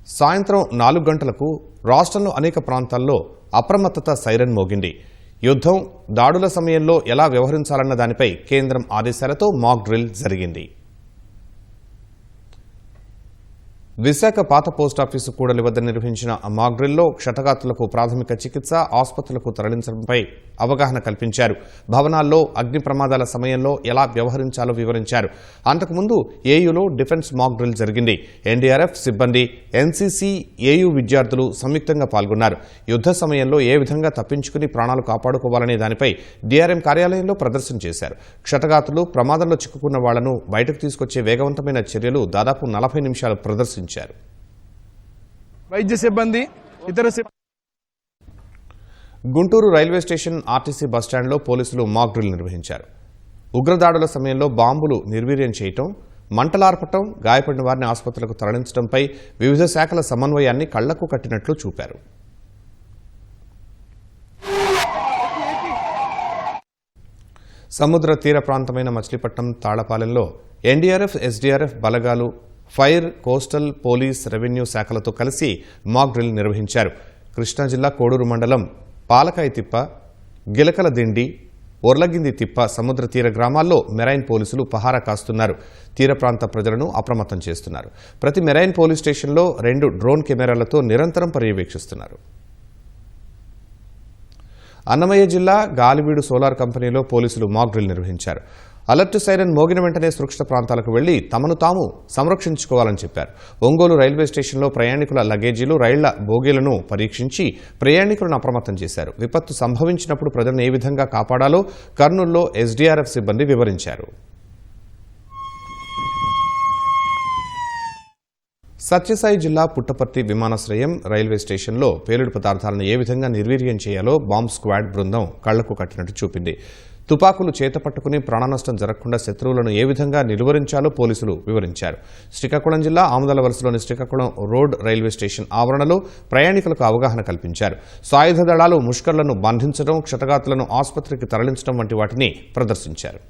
సాయంత్రం 4 గంటలకు రాష్ట్రంలో అనేక ప్రాంతాల్లో అప్రమత్తత సైరన్ మోగింది. యుద్ధం, దాడుల సమయంలో ఎలా వ్యవహరించాలన్న దానిపై కేంద్రం ఆదేశాలతో మాక్ డ్రిల్ జరిగింది. విశాఖ పాత పోస్టాఫీసు కూడలి వద్ద నిర్వహించిన మాక్ డ్రిల్లో క్షతగాత్రులకు ప్రాథమిక చికిత్స, ఆసుపత్రులకు తరలించడంపై అవగాహన కల్పించారు. భవనాల్లో అగ్ని ప్రమాదాల సమయంలో ఎలా వ్యవహరించాలో వివరించారు. అంతకుముందు ఏయూలో డిఫెన్స్ మాక్ డ్రిల్ జరిగింది. ఎన్డీఆర్ఎఫ్ సిబ్బంది, ఎన్సీసీ, ఏయూ విద్యార్థులు సంయుక్తంగా పాల్గొన్నారు. యుద్ధ సమయంలో ఏ విధంగా తప్పించుకుని ప్రాణాలు కాపాడుకోవాలనే దానిపై డీఆర్ఎం కార్యాలయంలో ప్రదర్శన చేశారు. క్షతగాత్రులు, ప్రమాదంలో చిక్కుకున్న వాళ్లను బయటకు తీసుకొచ్చే వేగవంతమైన చర్యలు దాదాపు 40 నిమిషాలు ప్రదర్శించారు. వైద్య సిబ్బంది, ఇతర గుంటూరు రైల్వే స్టేషన్ ఆర్టీసీ బస్టాండ్లో పోలీసులు మాక్ డ్రిల్ నిర్వహించారు. ఉగ్రదాడుల సమయంలో బాంబులు నిర్వీర్యం చేయటం, మంటలార్పటం, గాయపడిన వారిని ఆసుపత్రులకు తరలించడంపై వివిధ శాఖల సమన్వయాన్ని కళ్లకు కట్టినట్లు చూపారు. సముద్ర తీర ప్రాంతమైన మచిలీపట్నం, తాళ్లపాలెంలో ఎన్డీఆర్ఎఫ్, ఎస్డీఆర్ఎఫ్ బలగాలు, ఫైర్, కోస్టల్, పోలీస్, రెవెన్యూ శాఖలతో కలిసి మాక్ డ్రిల్ నిర్వహించారు. కృష్ణా జిల్లా కోడూరు మండలం పాలకాయ తిప్ప, గిలకల దిండి, ఒర్లగింది తిప్ప సముద్ర తీర గ్రామాల్లో మెరైన్ పోలీసులు పహారా కాస్తున్నారు. తీర ప్రాంత ప్రజలను అప్రమత్తం చేస్తున్నారు. ప్రతి మెరైన్ పోలీస్ స్టేషన్లో 2 డ్రోన్ కెమెరాలతో నిరంతరం పర్యవేక్షిస్తున్నారు. అన్నమయ్య జిల్లా గాలివీడు సోలార్ కంపెనీలో పోలీసులు మాక్ డ్రిల్ నిర్వహించారు. అలర్ట్ సైరన్ మోగిన వెంటనే సురక్షిత ప్రాంతాలకు వెళ్లి తమను తాము సంరక్షించుకోవాలని చెప్పారు. ఒంగోలు రైల్వే స్టేషన్లో ప్రయాణికుల లగేజీలు, రైళ్ల బోగీలను పరీక్షించి ప్రయాణికులను అప్రమత్తం చేశారు. విపత్తు సంభవించినప్పుడు ప్రజలను ఏ విధంగా కాపాడాలో కర్నూలులో ఎస్డీఆర్ఎఫ్ సిబ్బంది వివరించారు. సత్యసాయి జిల్లా పుట్టపర్తి విమానాశ్రయం రైల్వే స్టేషన్లో పేలుడు పదార్థాలను ఏ విధంగా నిర్వీర్యం చేయాలో బాంబ్ స్క్వాడ్ బృందం కళ్లకు కట్టినట్టు చూపింది. తుపాకులు చేతపట్టుకుని ప్రాణనష్టం జరగకుండా శత్రువులను ఏ విధంగా నిలువరించాలో పోలీసులు వివరించారు. శ్రీకాకుళం జిల్లా ఆముదాల వలసలోని శ్రీకాకుళం రోడ్ రైల్వే స్టేషన్ ఆవరణలో ప్రయాణికులకు అవగాహన కల్పించారు. సాయుధ దళాలు ముష్కర్లను బంధించడం, క్షతగాత్రులను ఆసుపత్రికి తరలించడం వంటి వాటిని ప్రదర్శించారు.